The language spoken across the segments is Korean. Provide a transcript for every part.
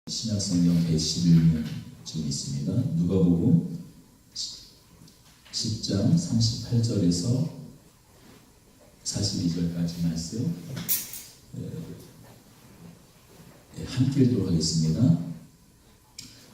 신약성경 111면 지금 있습니다. 누가복음 10장 38절에서 42절까지 말씀 함께 읽도록 하겠습니다.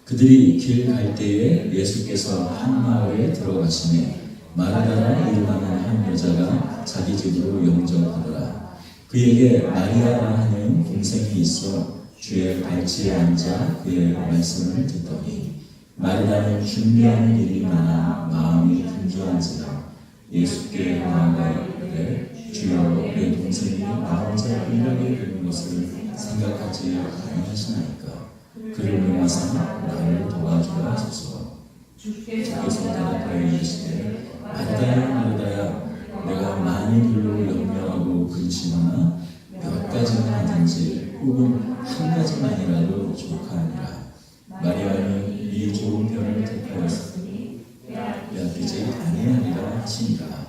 그들이 길 갈 때에 예수께서 한 마을에 들어가시매 마르다라 이름하는 한 여자가 자기 집으로 영접하더라. 그에게 마리아라 하는 동생이 있어 주의 발치에 앉아 그의 말씀을 듣더니 마르다는 준비하는 일이 많아 마음이 분주한지라 예수께 나아가되 주여 내 동생이 나 혼자 불량에 들은 것을 생각하지 아니하시나이까 그를 명하사 나를 도와주라 하소서. 주께서 대답하여 이르시되 마르다야 마르다야 내가 많은 일로 염려하고 근심하나 몇 가지만 하든지 혹은 한 가지만이라도 족하니라. 마리아는 이 좋은 편을 택하였으니 빼앗기지 아니하리라 하시니라.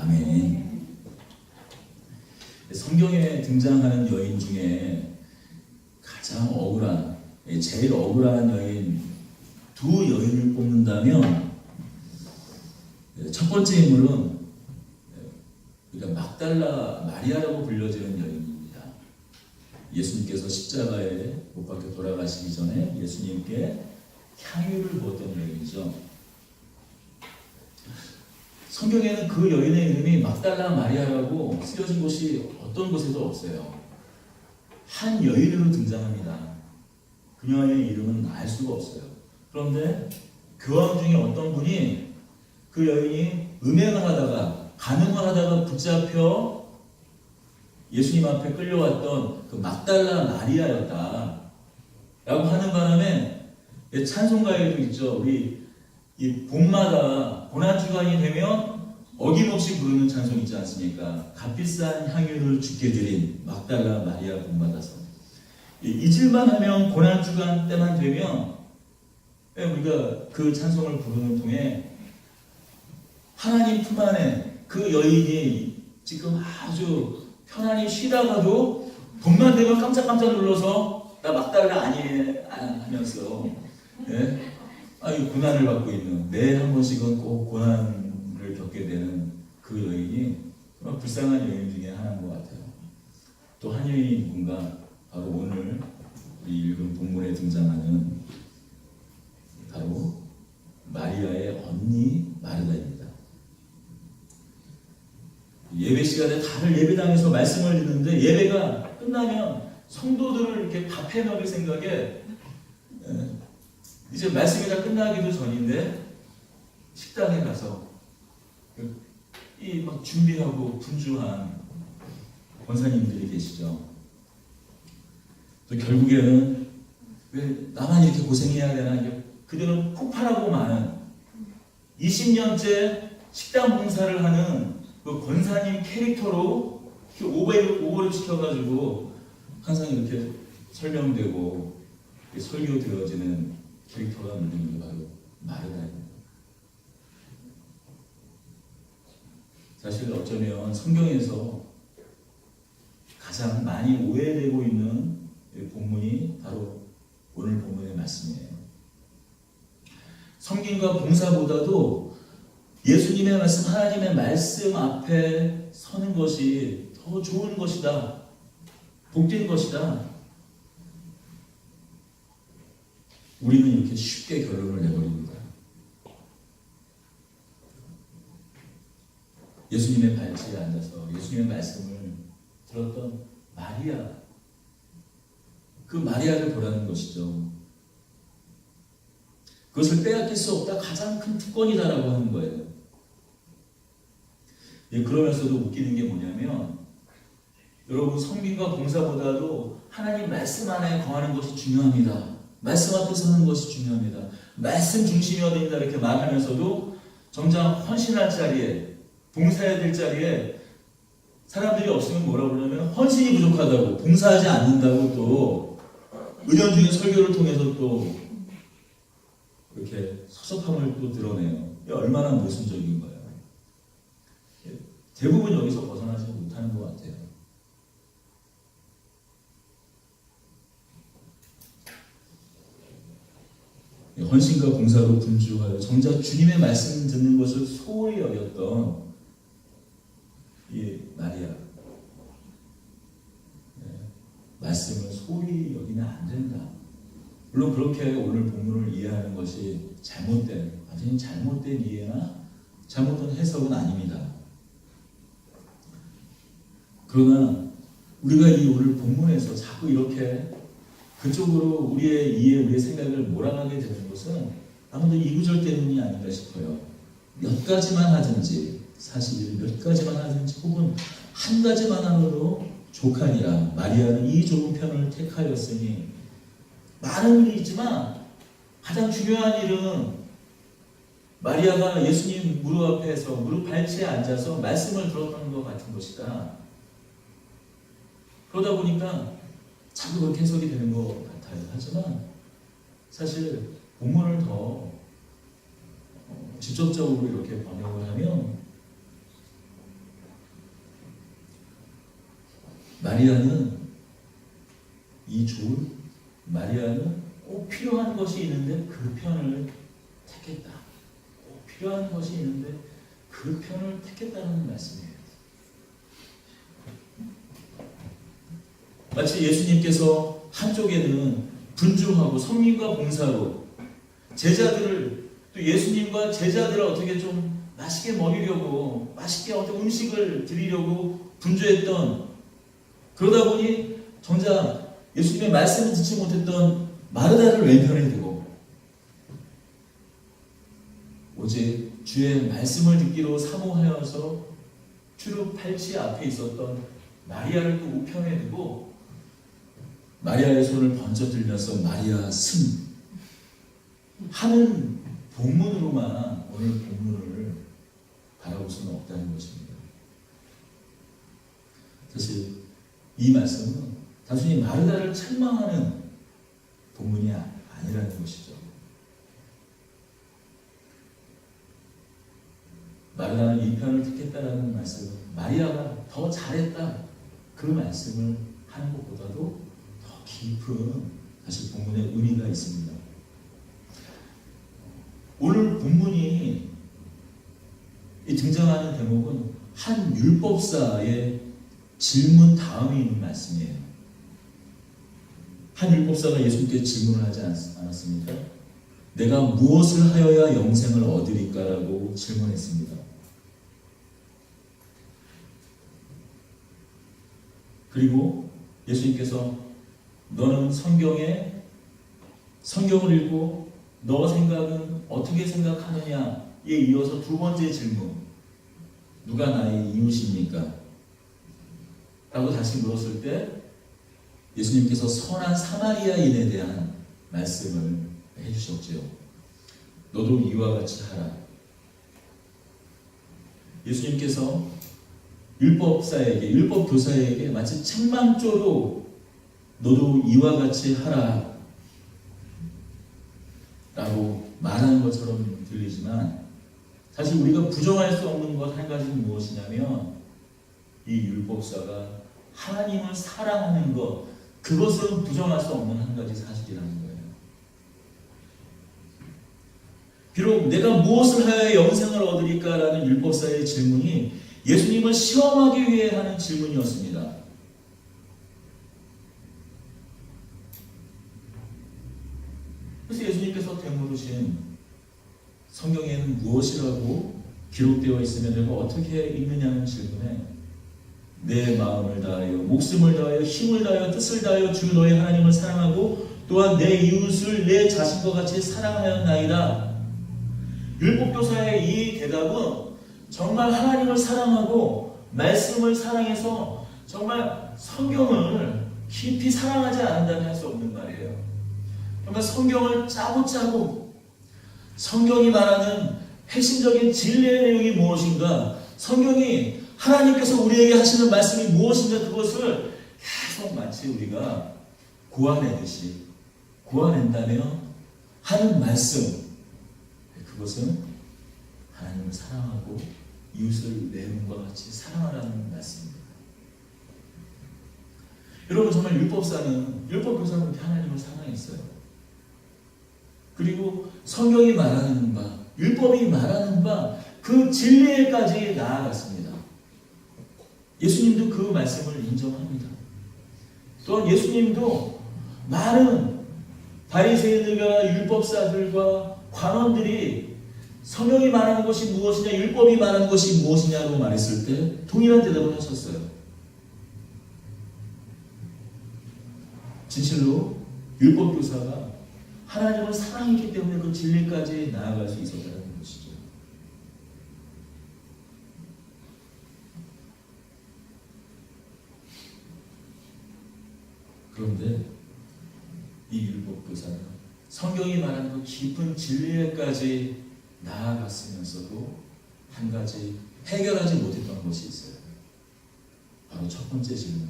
아멘. 성경에 등장하는 여인 중에 가장 억울한, 제일 억울한 여인 두 여인을 뽑는다면 첫 번째 인물은 그러니까 막달라 마리아라고 불려지는 여인입니다. 예수님께서 십자가에 못 박혀 돌아가시기 전에 예수님께 향유를 부었던 여인이죠. 성경에는 그 여인의 이름이 막달라 마리아라고 쓰여진 곳이 어떤 곳에도 없어요. 한 여인으로 등장합니다. 그녀의 이름은 알 수가 없어요. 그런데 교황 중에 어떤 분이 그 여인이 음행을 하다가 간음을 하다가 붙잡혀 예수님 앞에 끌려왔던 그 막달라 마리아였다 라고 하는 바람에 찬송가에도 있죠. 우리 이 봄마다 고난주간이 되면 어김없이 부르는 찬송 있지 않습니까? 값비싼 향유를 주께 드린 막달라 마리아 본받아서. 잊을만 하면 고난주간 때만 되면 우리가 그 찬송을 부르는 통에 하나님 품 안에 그 여인이 지금 아주 편안히 쉬다가도 봄만 되면 깜짝깜짝 놀라서 나 막달라 아니 하면서 고난을 받고 있는 매 한 번씩은 꼭 고난을 겪게 되는 그 여인이 정말 불쌍한 여인 중에 하나인 것 같아요. 또 한 여인이 누군가 바로 오늘 우리 읽은 본문에 등장하는 바로 마리아의 언니 마르다입니다. 예배 시간에 다들 예배당에서 말씀을 듣는데 예배가 끝나면 성도들을 이렇게 밥해 먹을 생각에 이제 말씀이 다 끝나기도 전인데 식당에 가서 이 막 준비하고 분주한 권사님들이 계시죠. 또 결국에는 왜 나만 이렇게 고생해야 되나 그들은 폭발하고 마는 20년째 식당 봉사를 하는 그 권사님 캐릭터로 오버를 시켜가지고 항상 이렇게 설명되고 설교되어지는 캐릭터가 있는 게 바로 마르다입니다. 사실 어쩌면 성경에서 가장 많이 오해되고 있는 본문이 바로 오늘 본문의 말씀이에요. 섬김과 봉사보다도 예수님의 말씀, 하나님의 말씀 앞에 서는 것이 더 좋은 것이다. 복된 것이다. 우리는 이렇게 쉽게 결론을 내버립니다. 예수님의 발치에 앉아서 예수님의 말씀을 들었던 마리아, 그 마리아를 보라는 것이죠. 그것을 빼앗길 수 없다. 가장 큰 특권이다라고 하는 거예요. 그러면서도 웃기는 게 뭐냐면 여러분 섬김과 봉사보다도 하나님 말씀 안에 거하는 것이 중요합니다. 말씀 앞에 서는 것이 중요합니다. 말씀 중심이어야 된다 이렇게 말하면서도 정작 헌신할 자리에 봉사해야 될 자리에 사람들이 없으면 뭐라고 그러냐면 헌신이 부족하다고 봉사하지 않는다고 또 은연중에 설교를 통해서 또 이렇게 섭섭함을 또 드러내요. 얼마나 모순적인 거예요. 대부분 여기서 벗어나지 못하는 것 같아요. 헌신과 봉사로 분주하여 정작 주님의 말씀 듣는 것을 소홀히 여겼던 이 마리아, 말씀을 소홀히 여기면 안 된다. 물론 그렇게 오늘 본문을 이해하는 것이 완전히 잘못된 이해나 잘못된 해석은 아닙니다. 그러나 우리가 이 오늘 본문에서 자꾸 이렇게 그쪽으로 우리의 이해, 우리의 생각을 몰아가게 되는 것은 아무래도 이 구절 때문이 아닌가 싶어요. 몇 가지만 하든지, 사실 몇 가지만 하든지 혹은 한 가지만 하더라도 족하니라. 마리아는 이 좁은 편을 택하였으니 많은 일이 있지만 가장 중요한 일은 마리아가 예수님 무릎 앞에서 무릎 발치에 앉아서 말씀을 들었던 것 같은 것이다. 그러다 보니까 자꾸 그렇게 해석이 되는 것 같아요. 하지만 사실 본문을 더 직접적으로 이렇게 번역을 하면 마리아는 꼭 필요한 것이 있는데 그 편을 택했다. 꼭 필요한 것이 있는데 그 편을 택했다는 말씀이에요. 마치 예수님께서 한쪽에는 분주하고 성민과 봉사로 제자들을, 또 예수님과 제자들을 어떻게 좀 맛있게 먹이려고, 맛있게 어떤 음식을 드리려고 분주했던, 그러다 보니 정작 예수님의 말씀을 듣지 못했던 마르다를 왼편에 두고 오직 주의 말씀을 듣기로 사모하여서 주룩 팔치 앞에 있었던 마리아를 또 우편에 두고 마리아의 손을 번쩍 들면서 마리아 승 하는 본문으로만 오늘 본문을 바라볼 수는 없다는 것입니다. 사실 이 말씀은 단순히 마르다를 책망하는 본문이 아니라는 것이죠. 마르다는 이 편을 택했다라는 말씀은 마리아가 더 잘했다, 그 말씀을 하는 것보다도 더 깊은 사실 본문의 의미가 있습니다. 오늘 본문이 등장하는 대목은 한 율법사의 질문 다음에 있는 말씀이에요. 한 율법사가 예수님께 질문을 하지 않았습니까? 내가 무엇을 하여야 영생을 얻으리까라고 질문했습니다. 그리고 예수님께서 너는 성경을 읽고 너 생각은 어떻게 생각하느냐에 이어서 두 번째 질문, 누가 나의 이웃입니까? 라고 다시 물었을 때 예수님께서 선한 사마리아인에 대한 말씀을 해주셨죠. 너도 이와 같이 하라. 예수님께서 율법교사에게 마치 책망조로 너도 이와 같이 하라 라고 말하는 것처럼 들리지만 사실 우리가 부정할 수 없는 것 한 가지는 무엇이냐면 이 율법사가 하나님을 사랑하는 것, 그것은 부정할 수 없는 한 가지 사실이라는 거예요. 비록 내가 무엇을 하여야 영생을 얻으리까라는 율법사의 질문이 예수님을 시험하기 위해 하는 질문이었습니다. 그래서 예수님께서 되물으신 성경에는 무엇이라고 기록되어 있으면 내가 어떻게 읽느냐는 질문에 내 마음을 다하여 목숨을 다하여 힘을 다하여 뜻을 다하여 주 너의 하나님을 사랑하고 또한 내 이웃을 내 자신과 같이 사랑하였나이다. 율법교사의 이 대답은 정말 하나님을 사랑하고 말씀을 사랑해서 정말 성경을 깊이 사랑하지 않는다면 할 수 없는 말이에요. 정말 성경을 짜고 성경이 말하는 핵심적인 진리의 내용이 무엇인가, 성경이 하나님께서 우리에게 하시는 말씀이 무엇인가, 그것을 계속 마치 우리가 구해낸다면 하는 말씀, 그것은 하나님을 사랑하고 이웃을 내 몸과 같이 사랑하라는 말씀입니다. 여러분, 정말 율법교사는 하나님을 사랑했어요. 그리고 성경이 말하는 바, 율법이 말하는 바, 그 진리에까지 나아갔습니다. 예수님도 그 말씀을 인정합니다. 또한 예수님도 많은 바리새인들과 율법사들과 관원들이 성경이 말하는 것이 무엇이냐, 율법이 말하는 것이 무엇이냐고 말했을 때 동일한 대답을 하셨어요. 진실로 율법교사가 하나님을 사랑했기 때문에 그 진리까지 나아갈 수 있었다는 것이죠. 그런데 이 율법교사는 성경이 말하는 그 깊은 진리에까지 나아갔으면서도 한 가지 해결하지 못했던 것이 있어요. 바로 첫 번째 질문.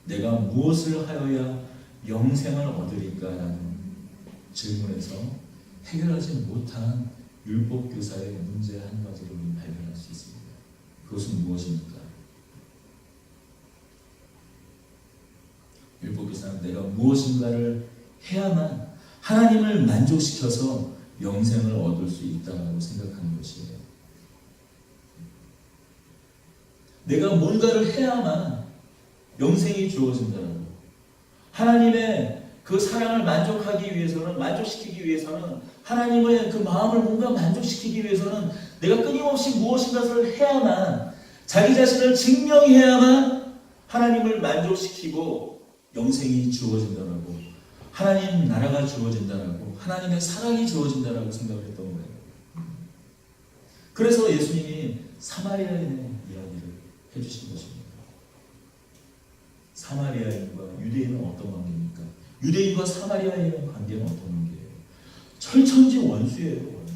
내가 무엇을 하여야 영생을 얻으리까라는 질문에서 해결하지 못한 율법교사의 문제 한 가지를 발견할 수 있습니다. 그것은 무엇입니까? 율법교사는 내가 무엇인가를 해야만 하나님을 만족시켜서 영생을 얻을 수 있다고 생각하는 것이에요. 내가 뭔가를 해야만 영생이 주어진다고. 하나님의 그 사랑을 만족시키기 위해서는 하나님의 그 마음을 뭔가 만족시키기 위해서는 내가 끊임없이 무엇인가를 해야만, 자기 자신을 증명해야만 하나님을 만족시키고 영생이 주어진다라고, 하나님 나라가 주어진다라고, 하나님의 사랑이 주어진다라고 생각을 했던 거예요. 그래서 예수님이 사마리아인의 이야기를 해주신 것입니다. 사마리아인과 유대인은 어떤 관계입니까? 유대인과 사마리아인의 관계는 어떤 관계예요? 철천지 원수예요, 원수.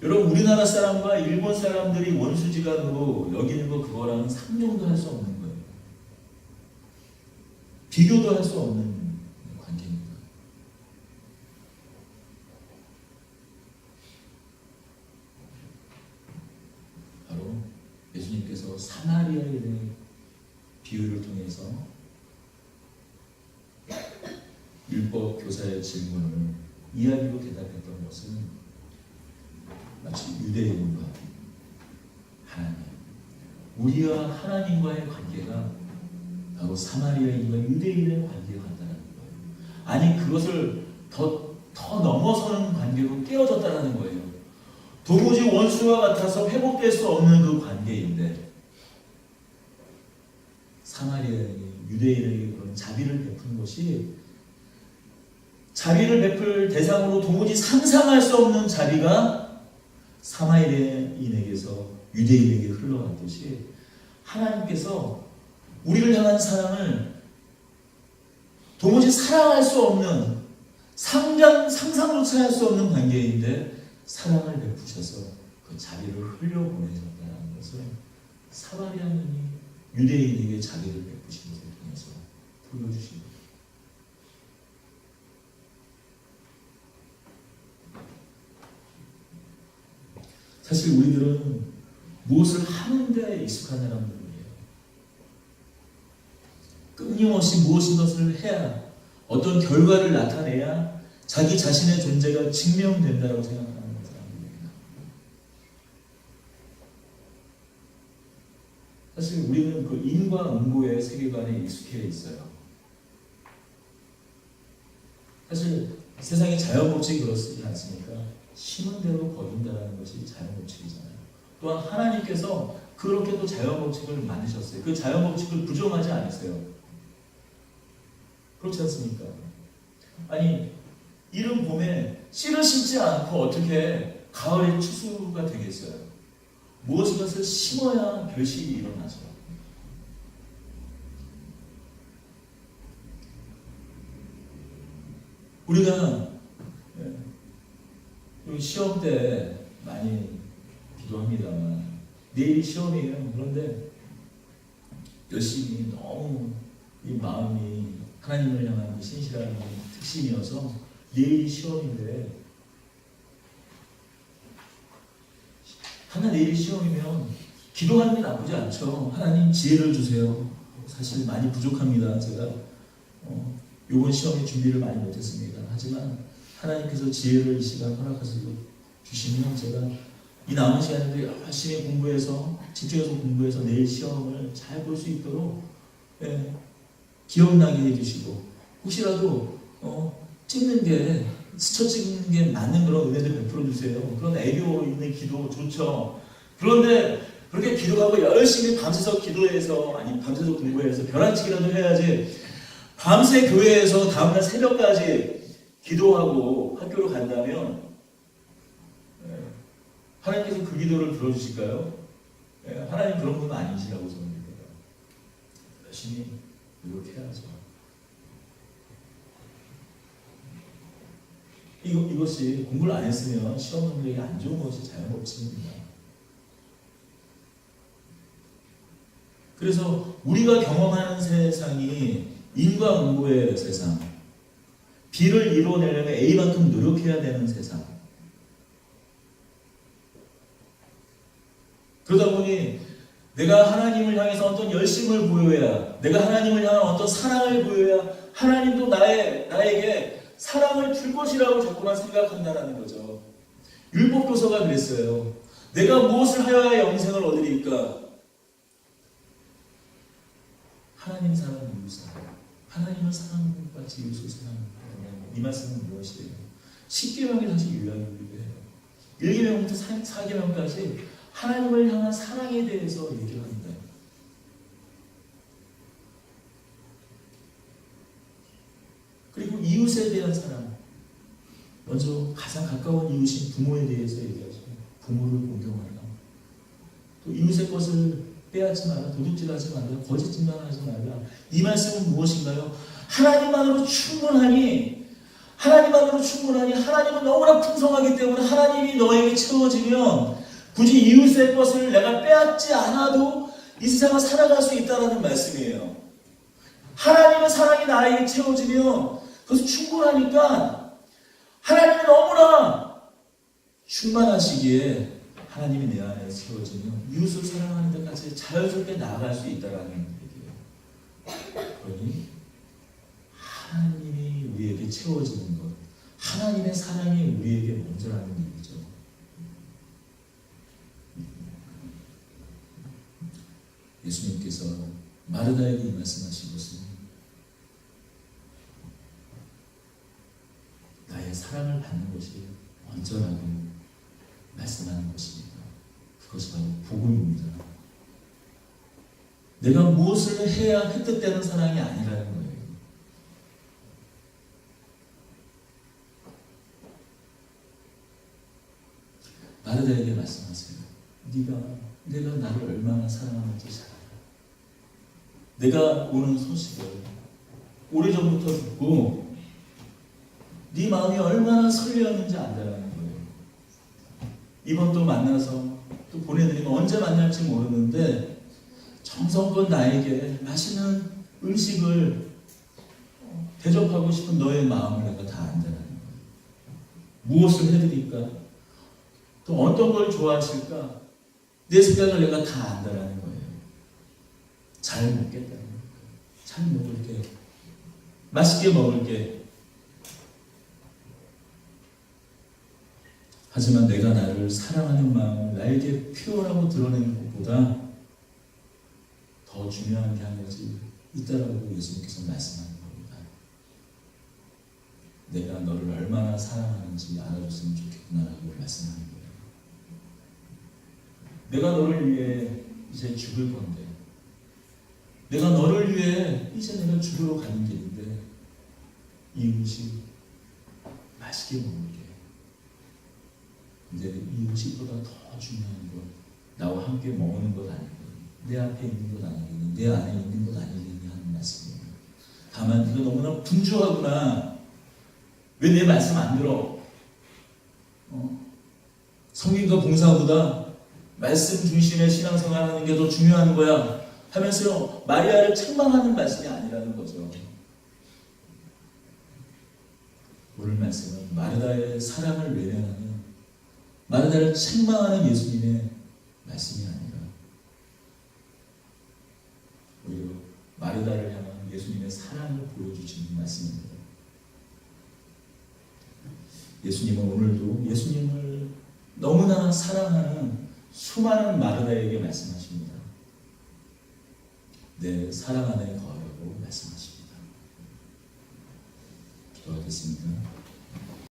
여러분, 우리나라 사람과 일본 사람들이 원수지간으로 여기는 거, 그거랑 상종도 할 수 없는 거예요. 비교도 할 수 없는 관계입니다. 바로 예수님께서 사마리아인의 비유를 통해서 율법 교사의 질문을 이야기로 대답했던 것은 마치 유대인과 하나님, 우리와 하나님과의 관계가 바로 사마리아인과 유대인의 관계가 같다는 거예요. 아니, 그것을 더 넘어서는 관계로 깨어졌다는 거예요. 도무지 원수와 같아서 회복될 수 없는 그 관계인데, 사마리아인이 유대인에게 그런 자비를 베푼 것이, 자비를 베풀 대상으로 도무지 상상할 수 없는 자비가 사마리아인에게서 유대인에게 흘러갔듯이, 하나님께서 우리를 향한 사랑을 도무지 사랑할 수 없는, 상상조차 할 수 없는 관계인데 사랑을 베푸셔서 그 자비를 흘려보내셨다는 것을 사마리아인이 유대인에게 자비를 베푸신 것을 통해서 보여주신 거예요. 사실 우리들은 무엇을 하는 데 익숙한 사람들이에요. 끊임없이 무엇인 것을 해야, 어떤 결과를 나타내야 자기 자신의 존재가 증명된다고 생각하는 사람들입니다. 사실 우리는 그 인과응보의 세계관에 익숙해 있어요. 사실 세상의 자연법칙이 그렇지 않습니까? 심은 대로 거둔다는 것이 자연법칙이잖아요. 또한 하나님께서 그렇게도 자연법칙을 만드셨어요. 그 자연법칙을 부정하지 않으세요. 그렇지 않습니까? 아니, 이른 봄에 씨를 심지 않고 어떻게 가을에 추수가 되겠어요? 무엇인가를 심어야 결실이 일어나죠. 우리가 시험 때 많이 기도합니다만, 내일 시험이에요. 그런데 열심히 너무 이 마음이 하나님을 향한 신실한 특심이어서 내일이 시험인데, 하나 내일이 시험이면 기도하는 게 나쁘지 않죠. 하나님 지혜를 주세요. 사실 많이 부족합니다. 제가 이번 시험에 준비를 많이 못했습니다. 하지만 하나님께서 지혜를 이 시간 허락하셔서 주시면 제가 이 남은 시간에도 열심히 공부해서 집중해서 공부해서 내일 시험을 잘 볼 수 있도록 기억나게 해주시고 혹시라도 찍는 게 스쳐 찍는 게 맞는 그런 은혜를 베풀어 주세요. 그런 애교 있는 기도 좋죠. 그런데 그렇게 기도하고 열심히 밤새서 기도해서 아니 밤새서 공부해서 벼랑치기라도 해야지 밤새 교회에서 다음날 새벽까지 기도하고 학교로 간다면 하나님께서 그 기도를 들어주실까요? 하나님 그런 분은 아니시라고 저는 믿어요. 열심히 노력해야죠. 이것이 공부를 안 했으면 시험 능력이 안 좋은 것이 자연법칙입니다. 그래서 우리가 경험하는 세상이 인과응보의 세상, B를 이뤄내려면 A만큼 노력해야 되는 세상. 그러다 보니 내가 하나님을 향해서 어떤 열심을 보여야, 내가 하나님을 향한 어떤 사랑을 보여야 하나님도 나에게 사랑을 줄 것이라고 자꾸만 생각한다는 거죠. 율법교서가 그랬어요. 내가 무엇을 하여야 영생을 얻으리까? 하나님 사랑, 이웃 사랑. 하나님을 사랑하는 것 같이 이웃을 사랑하는 이 말씀은 무엇이에요? 10계명이 사실 요약이에요. 1계명부터 4계명까지 하나님을 향한 사랑에 대해서 얘기를 합니다. 그리고 이웃에 대한 사랑. 먼저 가장 가까운 이웃인 부모에 대해서 얘기하죠. 부모를 공경하라. 또 이웃의 것을 빼앗지 마라. 도둑질하지 마라. 거짓말하지 마라. 이 말씀은 무엇인가요? 하나님만으로 충분하니 하나님은 너무나 풍성하기 때문에 하나님이 너에게 채워지면 굳이 이웃의 것을 내가 빼앗지 않아도 이 세상을 살아갈 수 있다는 말씀이에요. 하나님의 사랑이 나에게 채워지면 그것은 충분하니까 하나님이 너무나 충만하시기에 하나님이 내 안에 채워지면 이웃을 사랑하는 데까지 자연스럽게 나아갈 수 있다는 얘기예요. 그러니 하나님이 우리에게 채워지는 것, 하나님의 사랑이 우리에게 먼저라는 얘기죠. 예수님께서 마르다에게 말씀하신 것은 나의 사랑을 받는 것이 먼저라고 말씀하는 것입니다. 그것이 바로 복음입니다. 내가 무엇을 해야 획득되는 사랑이 아니라는 거예요. 마르다에게 말씀하세요. 내가 나를 얼마나 사랑하는지 잘 알아. 내가 오는 소식을 오래전부터 듣고 네 마음이 얼마나 설레었는지 안다라는 거예요. 이번 또 만나서 또 보내드리면 언제 만날지 모르는데 정성껏 나에게 맛있는 음식을 대접하고 싶은 너의 마음을 내가 다 안다라는 거예요. 무엇을 해드릴까? 또 어떤 걸 좋아하실까? 내 생각을 내가 다 안다라는 거예요. 잘 먹겠다는 거예요. 잘 먹을게. 맛있게 먹을게. 하지만 내가 나를 사랑하는 마음을 나에게 표현하고 드러내는 것보다 더 중요한 게 한 가지 있다라고 예수님께서 말씀하는 겁니다. 내가 너를 얼마나 사랑하는지 알아줬으면 좋겠구나라고 말씀하는 거예요. 내가 너를 위해 이제 죽을 건데, 내가 너를 위해 이제 내가 죽으러 가는 길인데 이 음식 맛있게 먹을게. 근데 이 음식보다 더 중요한 건 나와 함께 먹는 것 아니고 내 앞에 있는 것 아니고 내 안에 있는 것 아니니 하는 말씀이에요. 다만 네가 너무나 분주하구나. 왜 내 말씀 안 들어? 성경과 봉사보다 말씀 중심의 신앙생활 하는 게 더 중요한 거야 하면서 마리아를 책망하는 말씀이 아니라는 거죠. 오늘 말씀은 마르다의 사랑을 외면하는, 마르다를 책망하는 예수님의 말씀이 아니라 오히려 마르다를 향한 예수님의 사랑을 보여주시는 말씀입니다. 예수님은 오늘도 예수님을 너무나 사랑하는 수많은 마르다에게 말씀하십니다. 내 사랑 안에 거하라고 말씀하십니다. 기도하겠습니다.